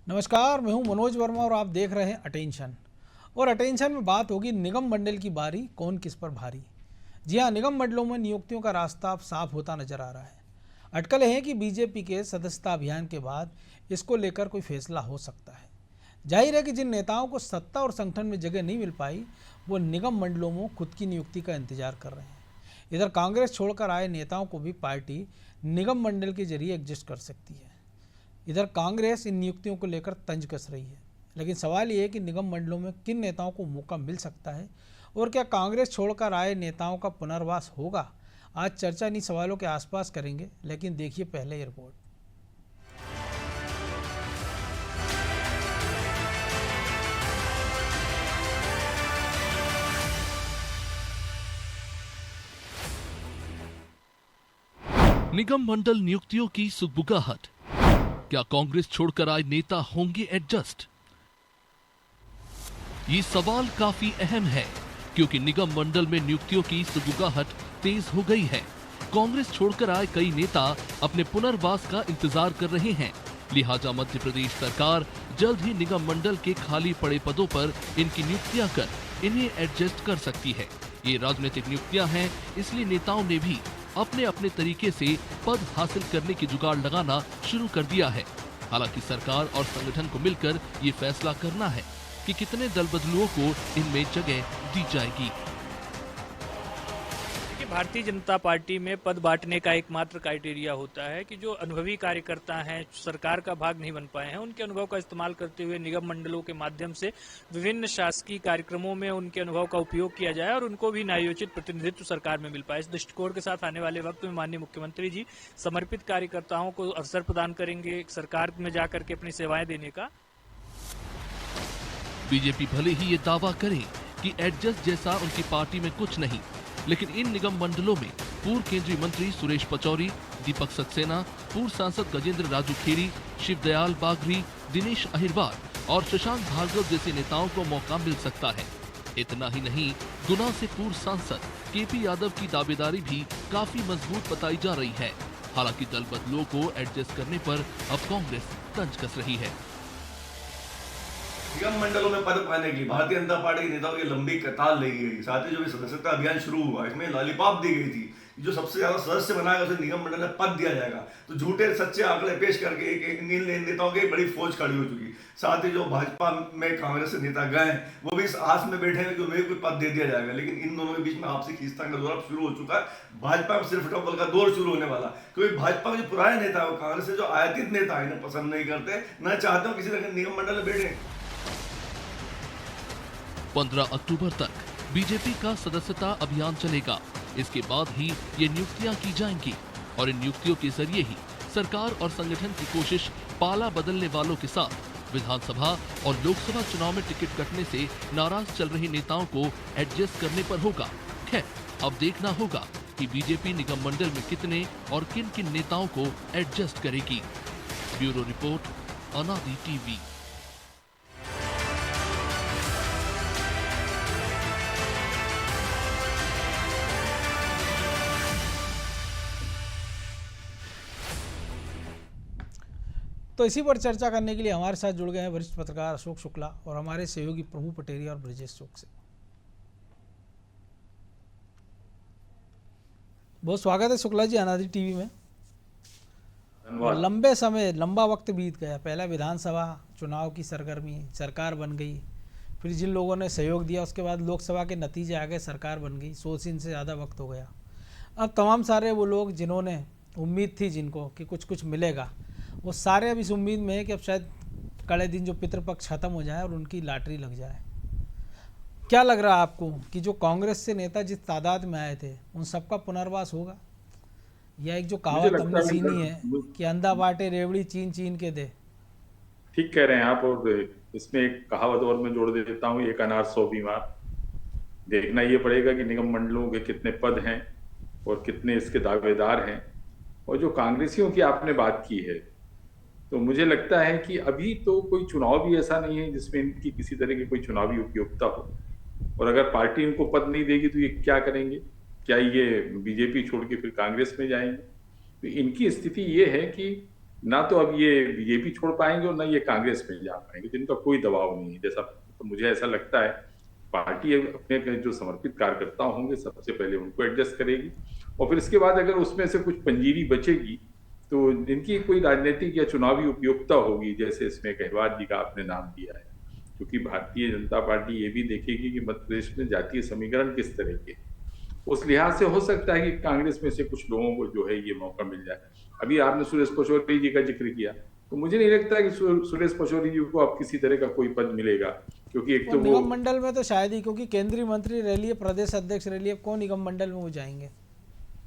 नमस्कार, मैं हूं मनोज वर्मा और आप देख रहे हैं अटेंशन। और अटेंशन में बात होगी निगम मंडल की बारी, कौन किस पर भारी। जी हां, निगम मंडलों में नियुक्तियों का रास्ता अब साफ होता नजर आ रहा है। अटकलें हैं कि बीजेपी के सदस्यता अभियान के बाद इसको लेकर कोई फैसला हो सकता है। जाहिर है कि जिन नेताओं को सत्ता और संगठन में जगह नहीं मिल पाई, वो निगम मंडलों में खुद की नियुक्ति का इंतजार कर रहे हैं। इधर कांग्रेस छोड़कर आए नेताओं को भी पार्टी निगम मंडल के जरिए एडजस्ट कर सकती है। इधर कांग्रेस इन नियुक्तियों को लेकर तंज कस रही है, लेकिन सवाल ये है कि निगम मंडलों में किन नेताओं को मौका मिल सकता है और क्या कांग्रेस छोड़कर आए नेताओं का पुनर्वास होगा। आज चर्चा इन्हीं सवालों के आसपास करेंगे, लेकिन देखिए पहले ये रिपोर्ट। निगम मंडल नियुक्तियों की सुगबुगाहट। क्या कांग्रेस छोड़कर आए नेता होंगे एडजस्ट? ये सवाल काफी अहम है क्योंकि निगम मंडल में नियुक्तियों की सुगबुगाहट तेज हो गई है। कांग्रेस छोड़कर आए कई नेता अपने पुनर्वास का इंतजार कर रहे हैं। लिहाजा मध्य प्रदेश सरकार जल्द ही निगम मंडल के खाली पड़े पदों पर इनकी नियुक्तियां कर इन्हें एडजस्ट कर सकती है। ये राजनीतिक नियुक्तियां हैं, इसलिए नेताओं ने भी अपने अपने तरीके से पद हासिल करने की जुगाड़ लगाना शुरू कर दिया है। हालांकि सरकार और संगठन को मिलकर ये फैसला करना है कि कितने दल बदलुओं को इनमें जगह दी जाएगी। देखिए, भारतीय जनता पार्टी में पद बांटने का एकमात्र क्राइटेरिया होता है कि जो अनुभवी कार्यकर्ता हैं, सरकार का भाग नहीं बन पाए हैं, उनके अनुभव का इस्तेमाल करते हुए निगम मंडलों के माध्यम से विभिन्न शासकीय कार्यक्रमों में उनके अनुभव का उपयोग किया जाए और उनको भी न्यायोचित प्रतिनिधित्व सरकार में मिल पाए। इस दृष्टिकोण के साथ आने वाले वक्त में माननीय मुख्यमंत्री जी समर्पित कार्यकर्ताओं को अवसर प्रदान करेंगे सरकार में जाकर के अपनी सेवाएं देने का। बीजेपी भले ही ये दावा करे कि एडजस्ट जैसा उनकी पार्टी में कुछ नहीं, लेकिन इन निगम मंडलों में पूर्व केंद्रीय मंत्री सुरेश पचौरी, दीपक सक्सेना, पूर्व सांसद गजेंद्र राजू खेड़ी, शिवदयाल बागरी, दिनेश अहिरवार और शशांक भार्गव जैसे नेताओं को मौका मिल सकता है। इतना ही नहीं, गुना से पूर्व सांसद केपी यादव की दावेदारी भी काफी मजबूत बताई जा रही है। हालांकि दल बदलुओं को एडजस्ट करने पर अब कांग्रेस तंज कस रही है। निगम मंडलों में पद पाने के लिए भारतीय जनता पार्टी के नेताओं की लंबी कतार लगी गई। साथ ही जो भी सदस्यता अभियान शुरू हुआ, इसमें लॉलीपॉप दी गई थी, जो सबसे ज्यादा सदस्य बनाएगा उसे निगम मंडल में पद दिया जाएगा। तो झूठे सच्चे आंकड़े पेश करके इन नेताओं की बड़ी फौज खड़ी हो चुकी। साथ ही जो भाजपा में कांग्रेस के नेता गए, वो भी इस आस में बैठे हैं कि उन्हें कोई पद दे दिया जाएगा। लेकिन इन दोनों के बीच में आपसी खींचतान का दौर शुरू हो चुका है। भाजपा में सिर्फ टॉपल का दौर शुरू होने वाला, क्योंकि भाजपा के जो पुराने नेता है, कांग्रेस से जो आयातित नेता है, इन्हें पसंद नहीं करते, न चाहते हो किसी तरह निगम मंडल में बैठे। 15 अक्टूबर तक बीजेपी का सदस्यता अभियान चलेगा। इसके बाद ही ये नियुक्तियां की जाएंगी और इन नियुक्तियों के जरिए ही सरकार और संगठन की कोशिश पाला बदलने वालों के साथ विधानसभा और लोकसभा चुनाव में टिकट कटने से नाराज चल रहे नेताओं को एडजस्ट करने पर होगा। खैर, अब देखना होगा कि बीजेपी निगम मंडल में कितने और किन किन नेताओं को एडजस्ट करेगी। ब्यूरो रिपोर्ट, अनादि टीवी। तो इसी पर चर्चा करने के लिए हमारे साथ जुड़ गए हैं वरिष्ठ पत्रकार अशोक शुक्ला और हमारे सहयोगी प्रभु पटेरिया और ब्रजेश चौक से। बहुत स्वागत है शुक्ला जी अनादि टीवी में। लंबे समय, लंबा वक्त बीत गया। पहला विधानसभा चुनाव की सरगर्मी, सरकार बन गई, फिर जिन लोगों ने सहयोग दिया उसके बाद लोकसभा के नतीजे आ गए, सरकार बन गई। 100 दिन से ज़्यादा वक्त हो गया। अब तमाम सारे वो लोग जिन्होंने उम्मीद थी जिनको कि कुछ कुछ मिलेगा, वो सारे अब इस उम्मीद में है कि अब शायद कड़े दिन जो पितृपक्ष खत्म हो जाए और उनकी लॉटरी लग जाए। क्या लग रहा है आपको कि जो कांग्रेस से नेता जिस तादाद में आए थे उन सबका पुनर्वास होगा, या एक जो कहावत हमने सुनी है कि अंधा बांटे रेवड़ी चीन चीन के दे? ठीक कह रहे हैं आप। और इसमें एक कहावत और मैं जोड़ देता हूँ, एक अनार 100 बीमार। देखना ये पड़ेगा कि निगम मंडलों के कितने पद हैं और कितने इसके दावेदार हैं। और जो कांग्रेसियों की आपने बात की है, तो मुझे लगता है कि अभी तो कोई चुनाव भी ऐसा नहीं है जिसमें इनकी किसी तरह की कोई चुनावी उपयोगिता हो। और अगर पार्टी इनको पद नहीं देगी तो ये क्या करेंगे? क्या ये बीजेपी छोड़ के फिर कांग्रेस में जाएंगे? तो इनकी स्थिति ये है कि ना तो अब ये बीजेपी छोड़ पाएंगे और ना ये कांग्रेस में जा पाएंगे, तो इनका कोई दबाव नहीं है। जैसा तो मुझे ऐसा लगता है पार्टी अपने जो समर्पित कार्यकर्ता होंगे सबसे पहले उनको एडजस्ट करेगी, और फिर इसके बाद अगर उसमें से कुछ पंजीरी बचेगी तो इनकी कोई राजनीतिक या चुनावी उपयोगिता होगी, जैसे इसमें गहलोत जी का आपने नाम दिया है। क्योंकि भारतीय जनता पार्टी ये भी देखेगी कि मध्य प्रदेश में जातीय समीकरण किस तरह के, उस लिहाज से हो सकता है कि कांग्रेस में से कुछ लोगों को जो है ये मौका मिल जाए। अभी आपने सुरेश पचौरी जी का जिक्र किया, तो मुझे नहीं लगता कि सुरेश पचौरी जी को अब किसी तरह का कोई पद मिलेगा, क्योंकि एक तो वो निगम मंडल में तो शायद ही, क्योंकि केंद्रीय मंत्री रह लिए, प्रदेश अध्यक्ष रह लिए, कौन निगम मंडल में वो जाएंगे?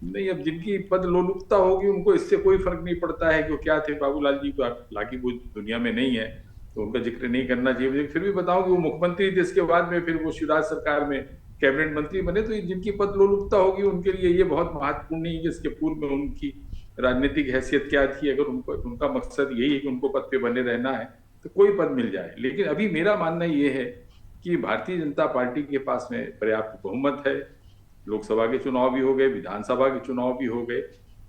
नहीं, अब जिनकी पद लोलुपता होगी उनको इससे कोई फर्क नहीं पड़ता है कि क्या थे। बाबूलाल जी को हालांकि वो दुनिया में नहीं है तो उनका जिक्र नहीं करना चाहिए, मुझे फिर भी बताऊं कि वो मुख्यमंत्री थे, इसके बाद में फिर वो शिवराज सरकार में कैबिनेट मंत्री बने। तो जिनकी पद लोलुपता होगी उनके लिए ये बहुत महत्वपूर्ण नहीं है कि इसके पूर्व में उनकी राजनीतिक हैसियत क्या थी। अगर उनका मकसद यही है कि उनको पद पे बने रहना है तो कोई पद मिल जाए। लेकिन अभी मेरा मानना ये है कि भारतीय जनता पार्टी के पास में पर्याप्त बहुमत है। लोकसभा के चुनाव भी हो गए, विधानसभा के चुनाव भी हो गए।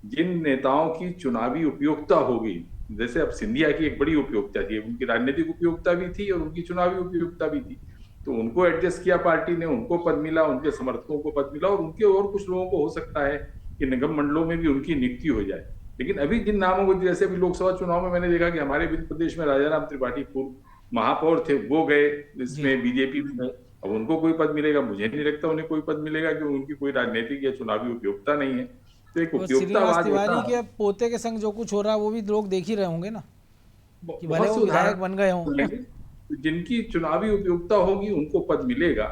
जिन नेताओं की चुनावी उपयोगिता होगी, जैसे अब सिंधिया की एक बड़ी उपयोगिता थी, उनकी राजनीतिक उपयोगिता भी थी और उनकी चुनावी उपयोगिता भी थी, तो उनको एडजस्ट किया पार्टी ने, उनको पद मिला, उनके समर्थकों को पद मिला, और उनके और कुछ लोगों को हो सकता है कि निगम मंडलों में भी उनकी नियुक्ति हो जाए। लेकिन अभी जिन नामों को, जैसे अभी लोकसभा चुनाव में मैंने देखा कि हमारे मध्य प्रदेश में राजाराम त्रिपाठी पूर्व महापौर थे, वो गए इसमें बीजेपी में, अब उनको कोई पद मिलेगा? मुझे नहीं लगता उन्हें कोई पद मिलेगा, क्योंकि उनकी कोई राजनीतिक या चुनावी उपयोगिता नहीं है। तो एक श्रीनिवास तिवारी के पोते के संग जो कुछ हो रहा है वो भी लोग देख ही रहे होंगे ना, कि भले वो विधायक बन गए हों। जिनकी चुनावी उपयोगिता होगी उनको पद मिलेगा,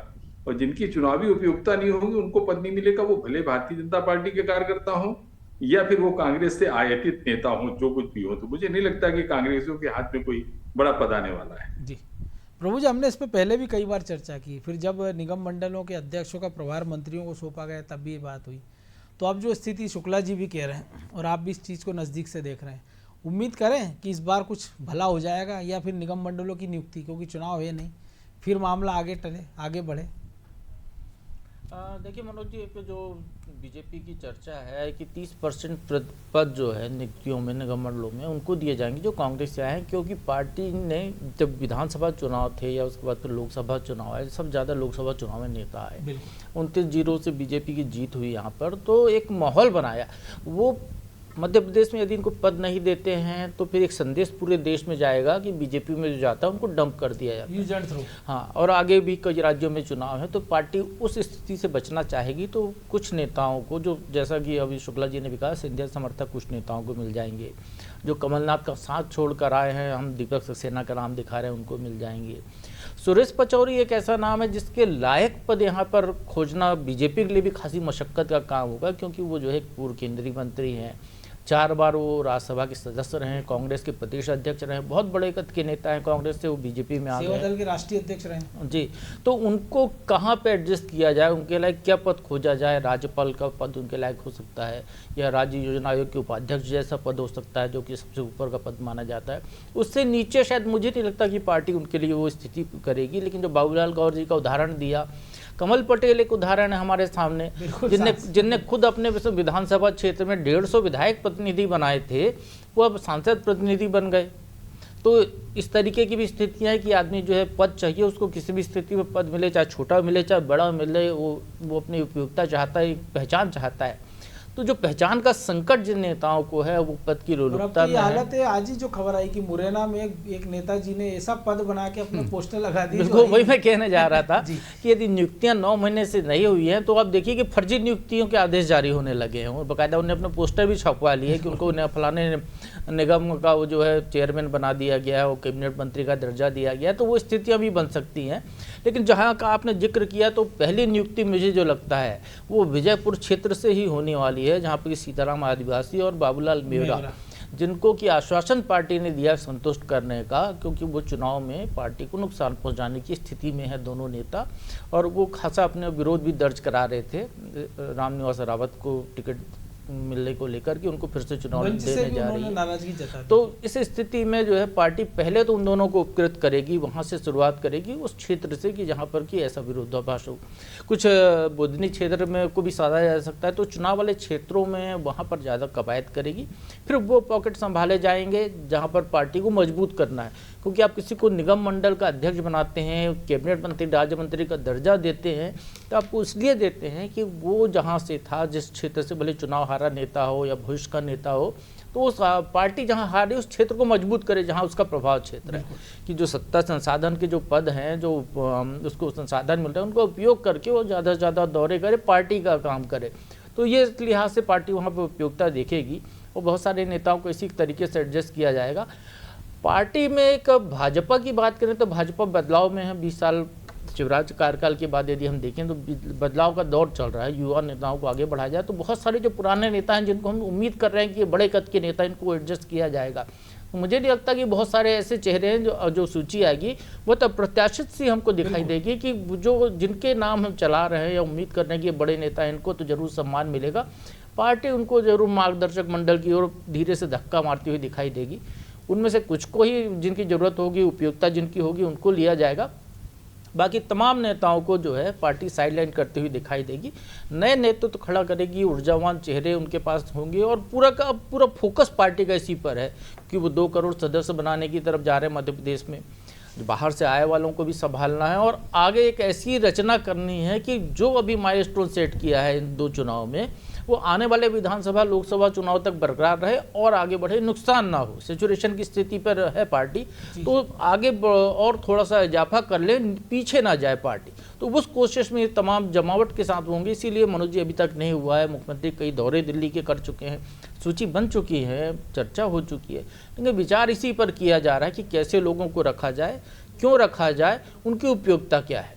और जिनकी चुनावी उपयोगिता नहीं होगी उनको पद नहीं मिलेगा। वो भले भारतीय जनता पार्टी के कार्यकर्ता हों या फिर वो कांग्रेस से आयातित नेता हों, जो कुछ भी हो। तो मुझे नहीं लगता कि कांग्रेसियों के हाथ में कोई बड़ा पद आने वाला है। जी प्रभु जी, हमने इस पे पहले भी कई बार चर्चा की, फिर जब निगम मंडलों के अध्यक्षों का प्रभार मंत्रियों को सौंपा गया तब भी ये बात हुई। तो अब जो स्थिति शुक्ला जी भी कह रहे हैं और आप भी इस चीज़ को नज़दीक से देख रहे हैं, उम्मीद करें कि इस बार कुछ भला हो जाएगा, या फिर निगम मंडलों की नियुक्ति, क्योंकि चुनाव है नहीं, फिर मामला आगे बढ़े? देखिए मनोज जी, एक जो बीजेपी की चर्चा है कि 30% पद जो है नियुक्तियों में निगम मंडलों में उनको दिए जाएंगे जो कांग्रेस से आए हैं, क्योंकि पार्टी ने जब विधानसभा चुनाव थे या उसके बाद फिर लोकसभा चुनाव आए, सब ज़्यादा लोकसभा चुनाव में नेता आए, 29-0 से बीजेपी की जीत हुई यहाँ पर, तो एक माहौल बनाया। वो मध्य प्रदेश में यदि इनको पद नहीं देते हैं तो फिर एक संदेश पूरे देश में जाएगा कि बीजेपी में जो जाता है उनको डंप कर दिया जाता है, यूज एंड थ्रो। हाँ, और आगे भी कई राज्यों में चुनाव है, तो पार्टी उस स्थिति से बचना चाहेगी। तो कुछ नेताओं को, जो जैसा कि अभी शुक्ला जी ने भी कहा, सिंधिया समर्थक कुछ नेताओं को मिल जाएंगे, जो कमलनाथ का साथ छोड़कर आए हैं, हम दीपक सक्सेना का नाम दिखा रहे हैं, उनको मिल जाएंगे। सुरेश पचौरी एक ऐसा नाम है जिसके लायक पद यहाँ पर खोजना बीजेपी के लिए भी खासी मशक्कत का काम होगा, क्योंकि वो जो है पूर्व केंद्रीय मंत्री हैं, 4 बार वो राज्यसभा के सदस्य रहे, कांग्रेस के प्रदेश अध्यक्ष रहे, बहुत बड़े कद के नेता हैं कांग्रेस से, वो बीजेपी में आ गए, सेवा दल के राष्ट्रीय अध्यक्ष रहे जी। तो उनको कहाँ पे एडजस्ट किया जाए, उनके लायक क्या पद खोजा जाए? राज्यपाल का पद उनके लायक हो सकता है, या राज्य योजना आयोग के उपाध्यक्ष जैसा पद हो सकता है, जो कि सबसे ऊपर का पद माना जाता है। उससे नीचे शायद मुझे नहीं लगता कि पार्टी उनके लिए वो स्थिति करेगी। लेकिन जो बाबूलाल गौर जी का उदाहरण दिया, कमल पटेल एक उदाहरण है हमारे सामने, जिनने खुद अपने विधानसभा क्षेत्र में 150 विधायक प्रतिनिधि बनाए थे, वो अब सांसद प्रतिनिधि बन गए। तो इस तरीके की भी स्थितियां है कि आदमी जो है पद चाहिए, उसको किसी भी स्थिति में पद मिले, चाहे छोटा मिले चाहे बड़ा मिले, वो अपनी उपयोगिता चाहता है, पहचान चाहता है। तो जो पहचान का संकट जिन नेताओं को है वो पद की लोलुपता में है। हालत है, आज ही जो खबर आई कि मुरैना में एक नेताजी ने ऐसा पद बना के अपने पोस्टर लगा दिए। बिल्कुल वही मैं कहने जा रहा था कि यदि नियुक्तियां 9 महीने से नहीं हुई हैं तो आप देखिए कि फर्जी नियुक्तियों के आदेश जारी होने लगे हैं, और बाकायदा उन्हें अपने पोस्टर भी छपवा लिए कि उनको फलाने निगम का वो जो है चेयरमैन बना दिया गया है, वो कैबिनेट मंत्री का दर्जा दिया गया है। तो वो स्थितियाँ भी बन सकती हैं। लेकिन जहाँ का आपने जिक्र किया, तो पहली नियुक्ति मुझे जो लगता है वो विजयपुर क्षेत्र से ही होने वाली है, जहाँ पर सीताराम आदिवासी और बाबूलाल मेहरा, जिनको कि आश्वासन पार्टी ने दिया संतुष्ट करने का, क्योंकि वो चुनाव में पार्टी को नुकसान पहुंचाने की स्थिति में है दोनों नेता, और वो खासा अपने विरोध भी दर्ज करा रहे थे। रामनिवास रावत को टिकट मिलने को लेकर कि उनको फिर से चुनाव मंच से देने भी जा उन्होंने रही है। नाराजगी जता दी। तो इस स्थिति में जो है पार्टी पहले तो उन दोनों को उपकृत करेगी, वहां से शुरुआत करेगी उस क्षेत्र से कि जहां पर कि ऐसा विरोधाभास हो। कुछ बुधनी क्षेत्र में को भी साधा जा सकता है, तो चुनाव वाले क्षेत्रों में वहां पर ज़्यादा कवायद करेगी। फिर वो पॉकेट संभाले जाएंगे जहां पर पार्टी को मजबूत करना है, क्योंकि आप किसी को निगम मंडल का अध्यक्ष बनाते हैं, कैबिनेट मंत्री, राज्य मंत्री का दर्जा देते हैं, तो आपको इसलिए देते हैं कि वो जहाँ से था, जिस क्षेत्र से भले चुनाव हारा नेता हो या भविष्य का नेता हो, तो उस पार्टी जहाँ हारे उस क्षेत्र को मजबूत करे जहाँ उसका प्रभाव क्षेत्र है, कि जो सत्ता संसाधन के जो पद हैं, जो उसको संसाधन मिल रहे हैं, उनका उपयोग करके वो ज़्यादा से ज़्यादा दौरे करे, पार्टी का काम करे। तो ये इस लिहाज से पार्टी वहाँ पर उपयोगिता देखेगी और बहुत सारे नेताओं को इसी तरीके से एडजस्ट किया जाएगा। पार्टी में एक भाजपा की बात करें तो भाजपा बदलाव में है। 20 साल शिवराज कार्यकाल के बाद यदि हम देखें तो बदलाव का दौर चल रहा है, युवा नेताओं को आगे बढ़ाया जाए। तो बहुत सारे जो पुराने नेता हैं जिनको हम उम्मीद कर रहे हैं कि ये बड़े कद के नेता, इनको एडजस्ट किया जाएगा, तो मुझे नहीं लगता कि बहुत सारे ऐसे चेहरे हैं जो सूची आएगी वो तो प्रत्याशित सी हमको दिखाई देगी कि जो जिनके नाम हम चला रहे हैं या उम्मीद कर रहे हैं कि ये बड़े नेता हैं, इनको तो जरूर सम्मान मिलेगा। पार्टी उनको जरूर मार्गदर्शक मंडल की ओर धीरे से धक्का मारती हुई दिखाई देगी। उनमें से कुछ को ही जिनकी ज़रूरत होगी, उपयोगिता जिनकी होगी, उनको लिया जाएगा। बाकी तमाम नेताओं को जो है पार्टी साइडलाइन करती हुई दिखाई देगी। नए नेतृत्व तो खड़ा करेगी, ऊर्जावान चेहरे उनके पास होंगे और पूरा का पूरा फोकस पार्टी का इसी पर है कि वो 2 करोड़ सदस्य बनाने की तरफ जा रहे हैं मध्य प्रदेश में। बाहर से आए वालों को भी संभालना है और आगे एक ऐसी रचना करनी है कि जो अभी माइलस्टोन सेट किया है इन 2 चुनाव में, वो आने वाले विधानसभा लोकसभा चुनाव तक बरकरार रहे और आगे बढ़े, नुकसान ना हो। सिचुएशन की स्थिति पर है पार्टी, तो आगे और थोड़ा सा इजाफा कर ले, पीछे ना जाए पार्टी। तो उस कोशिश में तमाम जमावट के साथ होंगे। इसीलिए मनोज जी अभी तक नहीं हुआ है। मुख्यमंत्री कई दौरे दिल्ली के कर चुके हैं, सूची बन चुकी है, चर्चा हो चुकी है, लेकिन विचार इसी पर किया जा रहा है कि कैसे लोगों को रखा जाए, क्यों रखा जाए, उनकी उपयोगिता क्या है।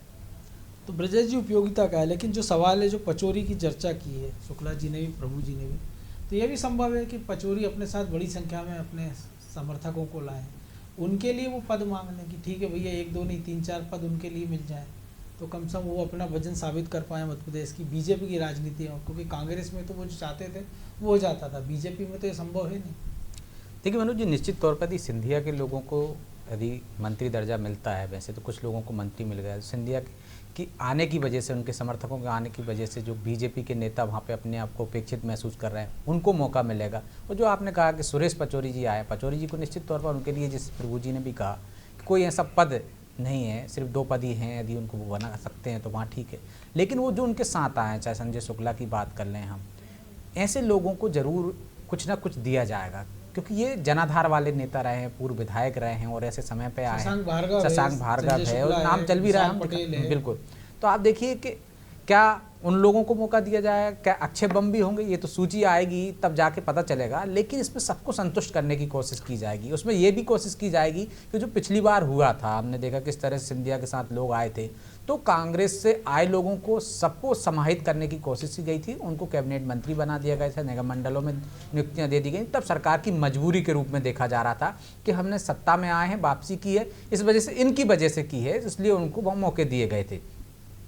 तो ब्रजेश जी उपयोगिता का है, लेकिन जो सवाल है, जो पचौरी की चर्चा की है शुक्ला जी ने भी, प्रभु जी ने भी, तो यह भी संभव है कि पचौरी अपने साथ बड़ी संख्या में अपने समर्थकों को लाएं, उनके लिए वो पद मांग लें कि ठीक है भैया 1 2 नहीं 3 4 पद उनके लिए मिल जाए, तो कम से कम वो अपना वजन साबित कर पाए मध्य प्रदेश की। बीजेपी की राजनीति है, क्योंकि कांग्रेस में तो वो जो चाहते थे वो हो जाता था, बीजेपी में तो ये संभव है नहीं। देखिए मनोज जी, निश्चित तौर पर यदि सिंधिया के लोगों को यदि मंत्री दर्जा मिलता है, वैसे तो कुछ लोगों को मंत्री मिल गया, सिंधिया कि आने की वजह से, उनके समर्थकों के आने की वजह से जो बीजेपी के नेता वहाँ पे अपने आप को उपेक्षित महसूस कर रहे हैं, उनको मौका मिलेगा। और जो आपने कहा कि सुरेश पचौरी जी आए, पचौरी जी को निश्चित तौर पर उनके लिए, जिस प्रभु जी ने भी कहा कि कोई ऐसा पद नहीं है, सिर्फ 2 पद ही हैं, यदि उनको वो बना सकते हैं तो वहाँ ठीक है। लेकिन वो जो उनके साथ आए हैं, चाहे संजय शुक्ला की बात कर लें हम, ऐसे लोगों को ज़रूर कुछ ना कुछ दिया जाएगा, क्योंकि ये जनाधार वाले नेता रहे हैं, पूर्व विधायक रहे हैं और ऐसे समय पे आए। शशांक भार्गव है और नाम चल भी रहा है, बिल्कुल। तो आप देखिए कि क्या उन लोगों को मौका दिया जाए, क्या अक्षय बम भी होंगे, ये तो सूची आएगी तब जाके पता चलेगा। लेकिन इसमें सबको संतुष्ट करने की कोशिश की जाएगी। उसमें ये भी कोशिश की जाएगी कि जो पिछली बार हुआ था, हमने देखा किस तरह से सिंधिया के साथ लोग आए थे, तो कांग्रेस से आए लोगों को सबको समाहित करने की कोशिश की गई थी, उनको कैबिनेट मंत्री बना दिया गया था, निगम मंडलों में नियुक्तियां दे दी गई। तब सरकार की मजबूरी के रूप में देखा जा रहा था कि हमने सत्ता में आए हैं, वापसी की है, इस वजह से, इनकी वजह से की है, इसलिए उनको वो मौके दिए गए थे।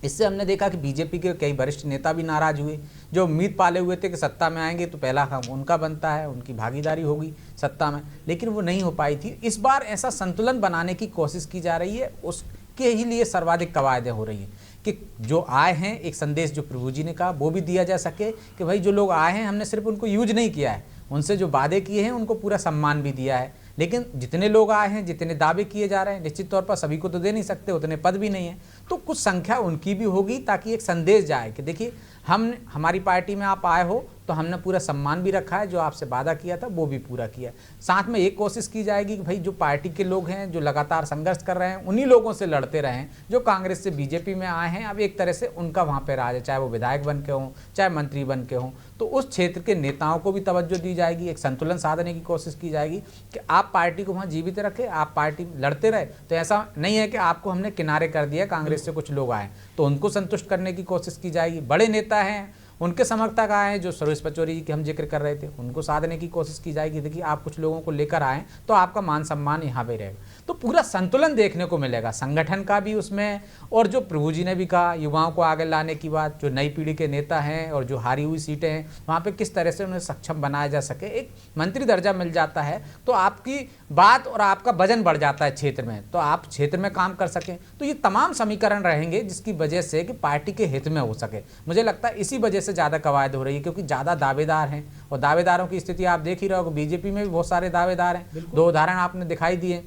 इससे हमने देखा कि बीजेपी के कई वरिष्ठ नेता भी नाराज हुए, जो उम्मीद पाले हुए थे कि सत्ता में आएंगे तो पहला काम उनका बनता है, उनकी भागीदारी होगी सत्ता में, लेकिन वो नहीं हो पाई थी। इस बार ऐसा संतुलन बनाने की कोशिश की जा रही है, उसके ही लिए सर्वाधिक कवायदें हो रही हैं कि जो आए हैं, एक संदेश जो प्रभु जी ने कहा वो भी दिया जा सके कि भाई जो लोग आए हैं, हमने सिर्फ उनको यूज नहीं किया है, उनसे जो वादे किए हैं उनको पूरा सम्मान भी दिया है। लेकिन जितने लोग आए हैं, जितने दावे किए जा रहे हैं, निश्चित तौर पर सभी को तो दे नहीं सकते, उतने पद भी नहीं है, तो कुछ संख्या उनकी भी होगी, ताकि एक संदेश जाए कि देखिए हमारी पार्टी में आप आए हो तो हमने पूरा सम्मान भी रखा है, जो आपसे वादा किया था वो भी पूरा किया। साथ में एक कोशिश की जाएगी कि भाई जो पार्टी के लोग हैं, जो लगातार संघर्ष कर रहे हैं, उन्हीं लोगों से लड़ते रहें, जो कांग्रेस से बीजेपी में आए हैं। अब एक तरह से उनका वहाँ पर राज है, चाहे वो विधायक बन के हों, चाहे मंत्री बन के हों, तो उस क्षेत्र के नेताओं को भी तवज्जो दी जाएगी, एक संतुलन साधने की कोशिश की जाएगी कि आप पार्टी को वहाँ जीवित रखें, आप पार्टी लड़ते रहे। तो ऐसा नहीं है कि आपको हमने किनारे कर दिया, कांग्रेस से कुछ लोग आए, तो उनको संतुष्ट करने की कोशिश की जाएगी। बड़े नेता हैं, उनके समर्थक आए जो सुरेश पचौरी जी की हम जिक्र कर रहे थे, उनको साधने की कोशिश की जाएगी। देखिए आप कुछ लोगों को लेकर आए तो आपका मान सम्मान यहाँ पे रहेगा, तो पूरा संतुलन देखने को मिलेगा संगठन का भी उसमें। और जो प्रभु जी ने भी कहा युवाओं को आगे लाने की बात, जो नई पीढ़ी के नेता हैं और जो हारी हुई सीटें हैं वहाँ पे किस तरह से उन्हें सक्षम बनाया जा सके। एक मंत्री दर्जा मिल जाता है तो आपकी बात और आपका वजन बढ़ जाता है क्षेत्र में, तो आप क्षेत्र में काम कर सकें। तो ये तमाम समीकरण रहेंगे जिसकी वजह से कि पार्टी के हित में हो सके। मुझे लगता है इसी वजह से ज़्यादा कवायद हो रही है, क्योंकि ज़्यादा दावेदार हैं और दावेदारों की स्थिति आप देख ही रहे हो। बीजेपी में भी बहुत सारे दावेदार हैं, 2 उदाहरण आपने दिखाई दिए।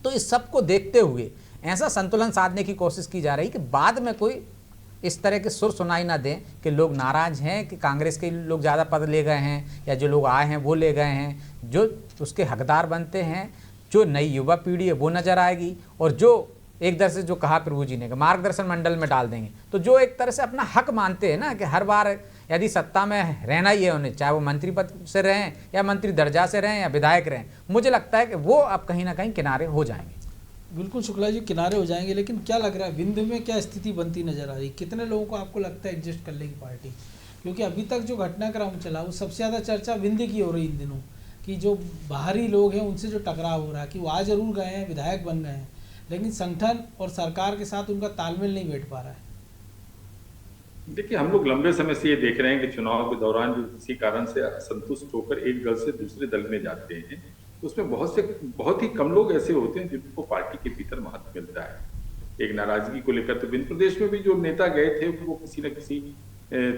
तो इस सब को देखते हुए ऐसा संतुलन साधने की कोशिश की जा रही है कि बाद में कोई इस तरह के सुर सुनाई ना दें कि लोग नाराज हैं कि कांग्रेस के लोग ज़्यादा पद ले गए हैं या जो लोग आए हैं वो ले गए हैं। जो उसके हकदार बनते हैं, जो नई युवा पीढ़ी है वो नज़र आएगी, और जो एक तरह से जो कहा प्रभु जी ने कि मार्गदर्शन मंडल में डाल देंगे, तो जो एक तरह से अपना हक मानते हैं ना कि हर बार यदि सत्ता में रहना ही है उन्हें, चाहे वो मंत्री पद से रहें या मंत्री दर्जा से रहें या विधायक रहें, मुझे लगता है कि वो अब कहीं ना कहीं किनारे हो जाएंगे। बिल्कुल शुक्ला जी, किनारे हो जाएंगे। लेकिन क्या लग रहा है विंध्य में क्या स्थिति बनती नजर आ रही, कितने लोगों को आपको लगता है एडजस्ट कर लेगी पार्टी? क्योंकि अभी तक जो घटनाक्रम चला वो सबसे ज़्यादा चर्चा विंध्य की हो रही इन दिनों, कि जो बाहरी लोग हैं उनसे जो टकराव हो रहा है कि वो आ जरूर गए हैं, विधायक बन गए हैं, लेकिन संगठन और सरकार के साथ उनका तालमेल नहीं बैठ पा रहा है। देखिए हम लोग लंबे समय से ये देख रहे हैं कि चुनाव के दौरान जो किसी कारण से असंतुष्ट होकर एक दल से दूसरे दल में जाते हैं, उसमें बहुत ही कम लोग ऐसे होते हैं जिनको पार्टी के भीतर महत्व मिलता है। एक नाराजगी को लेकर तो विभिन्न प्रदेश में भी जो नेता गए थे वो किसी न किसी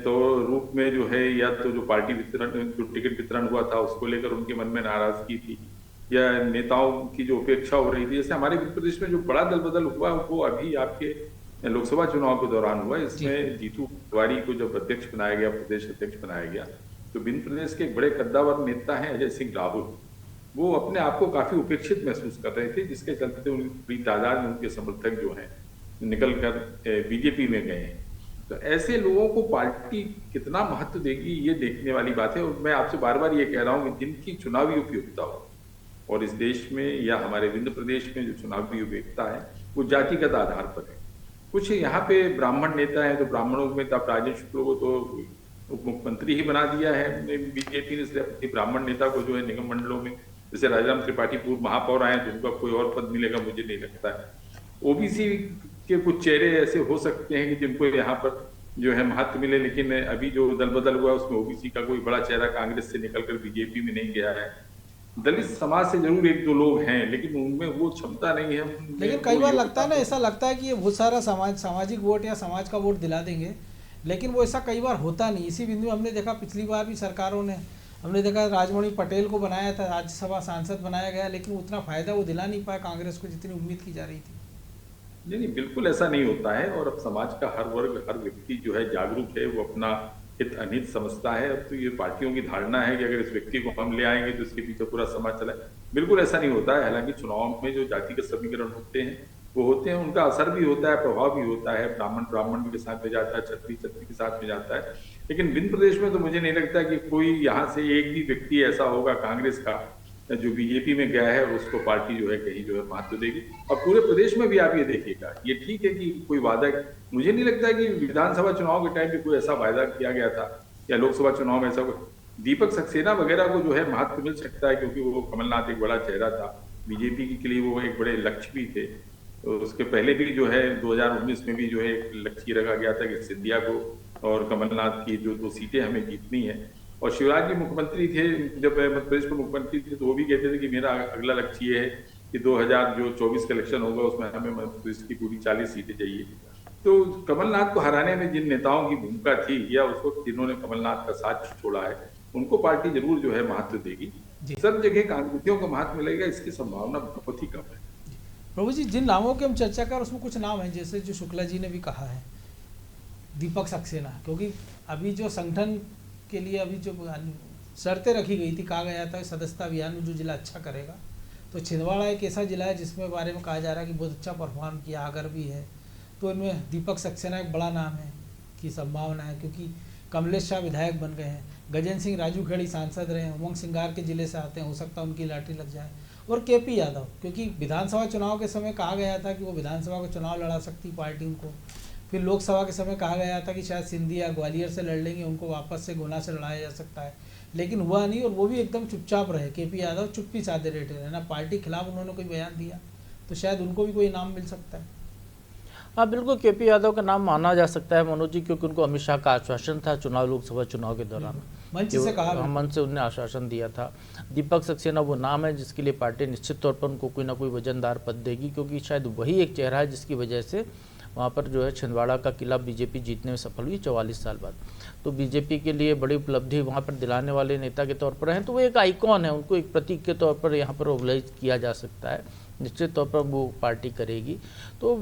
तो रूप में जो है, या तो जो पार्टी वितरण, जो टिकट वितरण हुआ था उसको लेकर उनके मन में नाराजगी थी, या नेताओं की जो उपेक्षा हो रही थी। जैसे हमारे उत्तर प्रदेश में जो बड़ा दल बदल हुआ वो अभी आपके लोकसभा चुनाव के दौरान हुआ। इसमें जीतू पटवारी को जब अध्यक्ष बनाया गया, प्रदेश अध्यक्ष बनाया गया, तो विभिन्न प्रदेश के एक बड़े कद्दावर नेता हैं अजय सिंह राहुल, वो अपने आप को काफी उपेक्षित महसूस कर रहे थे, जिसके चलते उनकी बड़ी तादाद में उनके समर्थक जो हैं निकल कर बीजेपी में गए हैं। तो ऐसे लोगों को पार्टी कितना महत्व देगी ये देखने वाली बात है। और मैं आपसे बार बार ये कह रहा हूँ कि जिनकी चुनावी उपयोगिता हो, और इस देश में या हमारे विंध्य प्रदेश में जो चुनावी उपयोगिता है वो जातिगत आधार पर है। कुछ यहाँ पे ब्राह्मण नेता हैं, तो ब्राह्मणों में राजेंद्र शुक्ल को तो उप मुख्यमंत्री ही बना दिया है बीजेपी ने, सिर्फ ब्राह्मण नेता को जो है निगम मंडलों में, जैसे राजाराम त्रिपाठी पूर्व महापौर आए हैं, जिनका कोई और पद मिलेगा मुझे नहीं लगता है। ओबीसी के कुछ चेहरे ऐसे हो सकते हैं कि जिनको यहाँ पर जो है महत्व मिले, लेकिन अभी जो दल बदल हुआ उसमें ओबीसी का कोई बड़ा चेहरा कांग्रेस से निकलकर बीजेपी में नहीं गया है। दलित समाज से जरूर 1-2 लोग हैं, लेकिन उनमें वो क्षमता नहीं है। लेकिन कई बार लगता है ना, ऐसा लगता है कि ये बहुत सारा सामाजिक वोट या समाज का वोट दिला देंगे, लेकिन वो ऐसा कई बार होता नहीं। इसी बिंदु हमने देखा पिछली बार भी सरकारों ने, हमने देखा राजमणि पटेल को बनाया था, राज्यसभा सांसद बनाया गया, लेकिन उतना फायदा वो दिला नहीं पाया कांग्रेस को जितनी उम्मीद की जा रही थी। नहीं, बिल्कुल ऐसा नहीं होता है। और अब समाज का हर वर्ग, हर व्यक्ति जो है जागरूक है, वो अपना हित अनित समझता है। अब तो ये पार्टियों की धारणा है कि अगर इस व्यक्ति को हम ले आएंगे तो इसके पीछे पूरा समाज चला है। बिल्कुल ऐसा नहीं होता है। हालांकि चुनाव में जो जातिगत समीकरण होते हैं वो होते हैं, उनका असर भी होता है, प्रभाव भी होता है। ब्राह्मण के साथ में जाता है, क्षत्रिय के साथ में जाता है। लेकिन विंध्य प्रदेश में तो मुझे नहीं लगता कि कोई यहाँ से एक भी व्यक्ति ऐसा होगा कांग्रेस का जो बीजेपी में गया है और उसको पार्टी जो है कहीं जो है महत्व देगी। और पूरे प्रदेश में भी आप ये देखिएगा, ये ठीक है कि कोई वादा, मुझे नहीं लगता है कि विधानसभा चुनाव के टाइम पे कोई ऐसा वायदा किया गया था, या लोकसभा चुनाव में ऐसा कोई दीपक सक्सेना वगैरह को जो है महत्व मिल सकता है, क्योंकि वो कमलनाथ एक बड़ा चेहरा था बीजेपी के लिए, वो एक बड़े लक्ष्य भी थे। तो उसके पहले भी जो है 2019 में भी जो है एक लक्ष्य रखा गया था कि सिंधिया को और कमलनाथ की जो 2 सीटें हमें जीतनी है। और शिवराज जी मुख्यमंत्री थे, जब मध्य प्रदेश में मुख्यमंत्री थे, तो वो भी कहते थे कि मेरा अगला लक्ष्य ये है कि 2024 का इलेक्शन होगा उसमें हमें मध्य प्रदेश की पूरी 40 सीटें चाहिए। तो कमलनाथ को हराने में जिन नेताओं की भूमिका थी, या उस वक्त जिन्होंने कमलनाथ का साथ छोड़ा है, उनको पार्टी जरूर जो है महत्व देगी। सब जगह कांग्रेसियों को महत्व मिलेगा, इसकी संभावना बहुत ही कम है। प्रभु जी, जिन नामों की हम चर्चा कर उसमें कुछ नाम हैं, जैसे जो शुक्ला जी ने भी कहा है दीपक सक्सेना, क्योंकि अभी जो संगठन के लिए अभी जो शर्तें रखी गई थी, कहा गया था सदस्यता अभियान में जो जिला अच्छा करेगा, तो छिंदवाड़ा एक ऐसा जिला है जिसमें बारे में कहा जा रहा है कि बहुत अच्छा परफॉर्म किया, आगर भी है, तो इनमें दीपक सक्सेना एक बड़ा नाम है की संभावना है, क्योंकि कमलेश शाह विधायक बन गए हैं, गजेंद्र सिंह राजू खेड़ी सांसद रहे हैं, उमंग सिंगार के जिले से आते हैं, हो सकता है उनकी लॉटरी लग जाए, और केपी यादव, क्योंकि विधानसभा चुनाव के समय कहा गया था कि वो विधानसभा का चुनाव लड़ा सकती पार्टी उनको, फिर लोकसभा के समय कहा गया था कि शायद सिंधिया ग्वालियर से लड़ लेंगे, उनको वापस से गुना से लड़ाया जा सकता है, लेकिन हुआ नहीं और वो भी एकदम चुपचाप रहे। केपी यादव चुप्पी साधे रहते रहे, ना पार्टी खिलाफ उन्होंने कोई बयान दिया, तो शायद उनको भी कोई इनाम मिल सकता है। हाँ बिल्कुल, केपी यादव का नाम माना जा सकता है मनोज जी, क्योंकि उनको अमित शाह का आश्वासन था लोकसभा चुनाव के दौरान, मंच से कहा, मंच से उन्होंने आश्वासन दिया था। दीपक सक्सेना वो नाम है जिसके लिए पार्टी निश्चित तौर पर उनको कोई ना कोई वजनदार पद देगी, क्योंकि शायद वही एक चेहरा है जिसकी वजह से वहाँ पर जो है छिंदवाड़ा का किला बीजेपी जीतने में सफल हुई 44 साल बाद। तो बीजेपी के लिए बड़ी उपलब्धि वहाँ पर दिलाने वाले नेता के तौर पर हैं, तो वो एक आइकॉन है, उनको एक प्रतीक के तौर पर यहाँ पर ओबलाइज किया जा सकता है। निश्चित तौर पर वो पार्टी करेगी। तो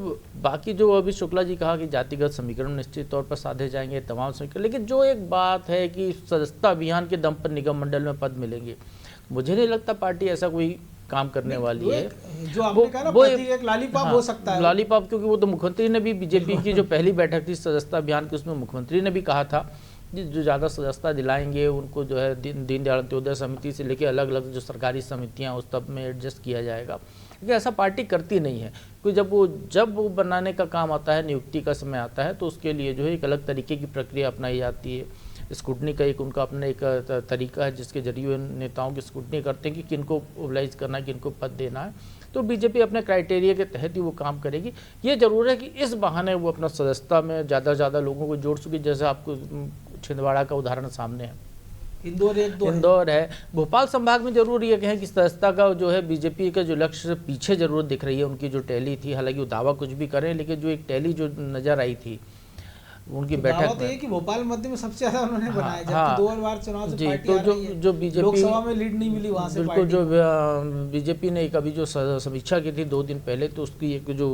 बाकी जो अभी शुक्ला जी कहा कि जातिगत समीकरण निश्चित तौर पर साधे जाएंगे, तमाम समीकरण, लेकिन जो एक बात है कि सदस्यता अभियान के दम पर निगम मंडल में पद मिलेंगे, मुझे नहीं लगता पार्टी ऐसा कोई काम करने वाली है। जो आपने कहा ना, प्रतीक एक लालीपाप हो सकता है, लालीपाप, क्योंकि वो तो मुख्यमंत्री ने भी बीजेपी की जो पहली बैठक थी सदस्यता अभियान की, उसमें मुख्यमंत्री ने भी कहा था जो ज़्यादा सदस्यता दिलाएंगे उनको जो है दीनदयाल अंत्योदय समिति से लेकर अलग अलग जो सरकारी समितियां उस सब में एडजस्ट किया जाएगा, लेकिन ऐसा पार्टी करती नहीं है। क्योंकि जब वो बनाने का काम आता है, नियुक्ति का समय आता है, तो उसके लिए जो है एक अलग तरीके की प्रक्रिया अपनाई जाती है। स्क्रूटनी का एक उनका अपना एक तरीका है जिसके जरिए नेताओं की स्क्रूटनी करते हैं कि किनको ओबलाइज करना है, किनको पद देना है। तो बीजेपी अपने क्राइटेरिया के तहत ही वो काम करेगी। ये जरूर है कि इस बहाने वो अपना सदस्यता में ज़्यादा से ज़्यादा लोगों को जोड़ सके, जैसे आपको छिंदवाड़ा का उदाहरण सामने है, इंदौर है, भोपाल संभाग में जरूर ये कहें कि सदस्यता का जो है बीजेपी का जो लक्ष्य से पीछे जरूर दिख रही है। उनकी जो टैली थी, हालांकि वो दावा कुछ भी करें, लेकिन जो एक टैली जो नजर आई थी उनकी तो बैठक में, कि भोपाल मध्य में सबसे ज्यादा उन्होंने बनाया, जबकि हाँ, 2 बार चुनाव से जी, पार्टी तो आ रही है, जो बीजेपी लोकसभा में लीड नहीं मिली वहां से बिल्कुल, जो बीजेपी ने एक अभी जो समीक्षा की थी 2 दिन पहले, तो उसकी एक जो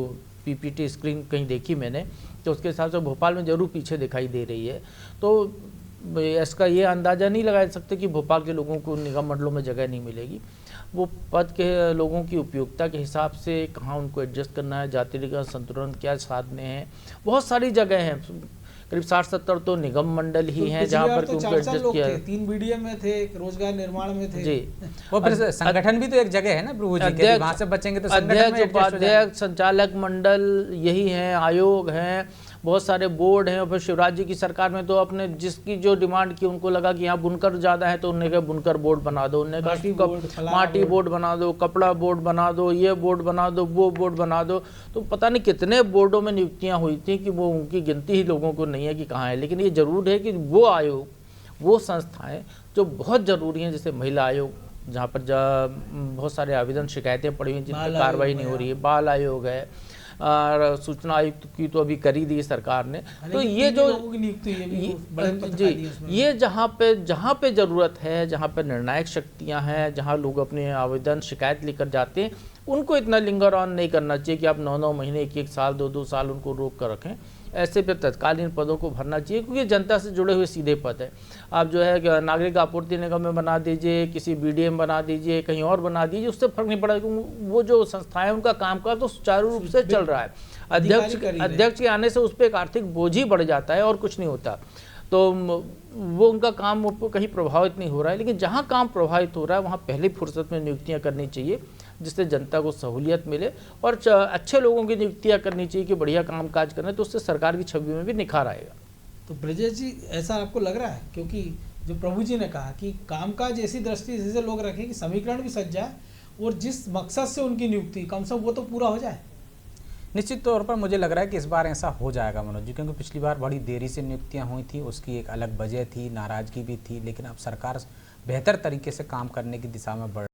पीपीटी स्क्रीन कहीं देखी मैंने, तो उसके हिसाब से भोपाल में जरूर पीछे दिखाई दे रही है। तो इसका ये अंदाज़ा नहीं लगा सकते कि भोपाल के लोगों को निगम मंडलों में जगह नहीं मिलेगी। वो पद के लोगों की उपयोगिता के हिसाब से कहाँ उनको एडजस्ट करना है, जातिगत संतुलन क्या साधने हैं, बहुत सारी जगह हैं, करीब 60-70 तो निगम मंडल ही हैं जहाँ पर उनको एडजस्ट किया है। 3 बीडीएम में थे, रोजगार निर्माण में थे जी। वो फिर संगठन भी तो एक जगह है ना प्रभु जी, के वहाँ से बचेंगे तो अध्यक्ष, उपाध्यक्ष, संचालक मंडल यही हैं, आयोग हैं, बहुत सारे बोर्ड हैं। और फिर शिवराज जी की सरकार में तो अपने जिसकी जो डिमांड की, उनको लगा कि यहाँ बुनकर ज़्यादा है तो उन्होंने कहा बुनकर बोर्ड बना दो, उन्होंने कहा माटी बोर्ड बना दो, कपड़ा बोर्ड बना दो, ये बोर्ड बना दो, वो बोर्ड बना दो। तो पता नहीं कितने बोर्डों में नियुक्तियाँ हुई थी कि वो उनकी गिनती ही लोगों को नहीं है कि कहाँ है। लेकिन ये जरूर है कि वो आयोग, वो संस्थाएँ जो बहुत ज़रूरी हैं, जैसे महिला आयोग जहाँ पर बहुत सारे आवेदन शिकायतें पड़ी हुई जिन पर कार्रवाई नहीं हो रही है, बाल आयोग है, और सूचना आयुक्त की तो अभी कर ही दी सरकार ने। तो ये जो जी, ये जहाँ पे ज़रूरत है, जहाँ पे निर्णायक शक्तियाँ हैं, जहाँ लोग अपने आवेदन शिकायत लेकर जाते हैं, उनको इतना लिंगर ऑन नहीं करना चाहिए कि आप 9-9 महीने, 1-1 साल, 2-2 साल उनको रोक कर रखें। ऐसे पे तत्कालीन पदों को भरना चाहिए, क्योंकि जनता से जुड़े हुए सीधे पद है। आप जो है नागरिक आपूर्ति निगम में बना दीजिए, किसी बीडीएम बना दीजिए, कहीं और बना दीजिए, उससे फर्क नहीं पड़ा, क्योंकि वो जो संस्थाएं उनका कामकाज तो सुचारू रूप से चल रहा है। अध्यक्ष के आने से उस पर एक आर्थिक बोझ ही बढ़ जाता है और कुछ नहीं होता, तो वो उनका काम कहीं प्रभावित नहीं हो रहा है। लेकिन जहाँ काम प्रभावित हो रहा है वहाँ पहले फुर्सत में नियुक्तियाँ करनी चाहिए, जिससे जनता को सहूलियत मिले, और अच्छे लोगों की नियुक्तियाँ करनी चाहिए कि बढ़िया काम काज करना, तो उससे सरकार की छवि में भी निखार आएगा। तो ब्रजेश जी, ऐसा आपको लग रहा है, क्योंकि जो प्रभु जी ने कहा कि कामकाज ऐसी दृष्टि से लोग रखें कि समीकरण भी सज जाए और जिस मकसद से उनकी नियुक्ति कम से कम वो तो पूरा हो जाए। निश्चित तौर पर मुझे लग रहा है कि इस बार ऐसा हो जाएगा मनोज जी, क्योंकि पिछली बार बड़ी देरी से नियुक्तियां हुई थी, उसकी एक अलग वजह थी, नाराजगी भी थी, लेकिन अब सरकार बेहतर तरीके से काम करने की दिशा में बढ़ रही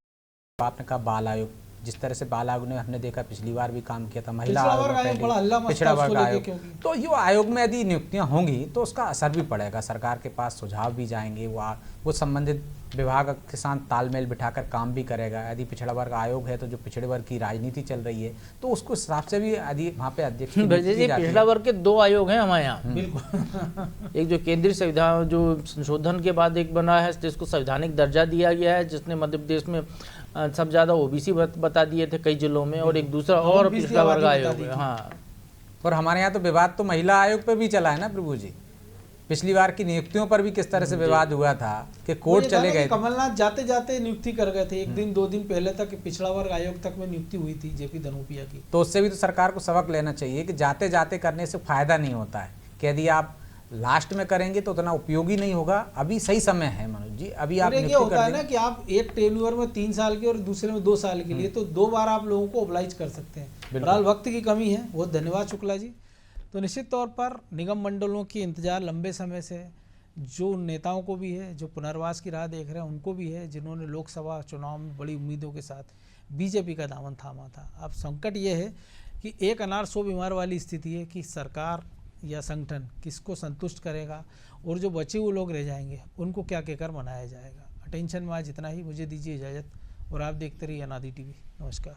है। आपने कहा बाल आयोग, जिस तरह से बाल आयोग ने हमने देखा पिछली बार भी काम किया था, महिला आयोग, पिछड़ा वर्ग आयोग, तो ये आयोग में यदि नियुक्तियां होंगी तो उसका असर भी पड़ेगा, सरकार के पास सुझाव भी जाएंगे, वो संबंधित विभाग के साथ तालमेल बिठाकर काम भी करेगा। यदि पिछड़ा वर्ग आयोग है तो जो पिछड़े वर्ग की राजनीति चल रही है तो उसको हिसाब से भी यदि वहाँ पे अध्यक्ष पिछड़ा वर्ग के 2 आयोग हैं हमारे यहाँ, बिल्कुल। एक जो केंद्रीय संविधान जो संशोधन के बाद एक बना है जिसको संवैधानिक दर्जा दिया गया है, जिसने मध्य प्रदेश में सब ज़्यादा ओबीसी बता दिए थे कई जिलों में, और एक दूसरा और पिछड़ा वर्ग आयोग है। हाँ, और हमारे यहाँ तो विवाद तो महिला आयोग पे भी चला है ना प्रभु जी। पिछली बार की नियुक्तियों पर भी किस तरह से विवाद हुआ था कि कोर्ट चले गए थे। कमलनाथ जाते जाते नियुक्ति कर गए थे, एक दिन 2 दिन पहले तक पिछड़ा वर्ग आयोग तक में नियुक्ति हुई थी जेपी धनोपिया की। तो उससे भी तो सरकार को सबक लेना चाहिए कि जाते जाते करने से फायदा नहीं होता है, कि यदि आप लास्ट में करेंगे तो उतना उपयोगी नहीं होगा। अभी सही समय है मनोज जी, अभी आप ये होता है ना कि आप एक टेन्योर में 3 साल की और दूसरे में 2 साल के लिए, तो 2 बार आप लोगों को ओब्लाइज कर सकते हैं। फिलहाल वक्त की कमी है। बहुत धन्यवाद शुक्ला जी। तो निश्चित तौर पर निगम मंडलों की इंतजार लंबे समय से जो नेताओं को भी है, जो पुनर्वास की राह देख रहे हैं उनको भी है, जिन्होंने लोकसभा चुनाव में बड़ी उम्मीदों के साथ बीजेपी का दामन थामा था। अब संकट ये है कि एक अनार 100 बीमार वाली स्थिति है कि सरकार या संगठन किसको संतुष्ट करेगा और जो बचे हुए लोग रह जाएंगे उनको क्या कहकर मनाया जाएगा। अटेंशन में आज इतना ही। मुझे दीजिए इजाज़त और आप देखते रहिए अनादि टीवी। नमस्कार।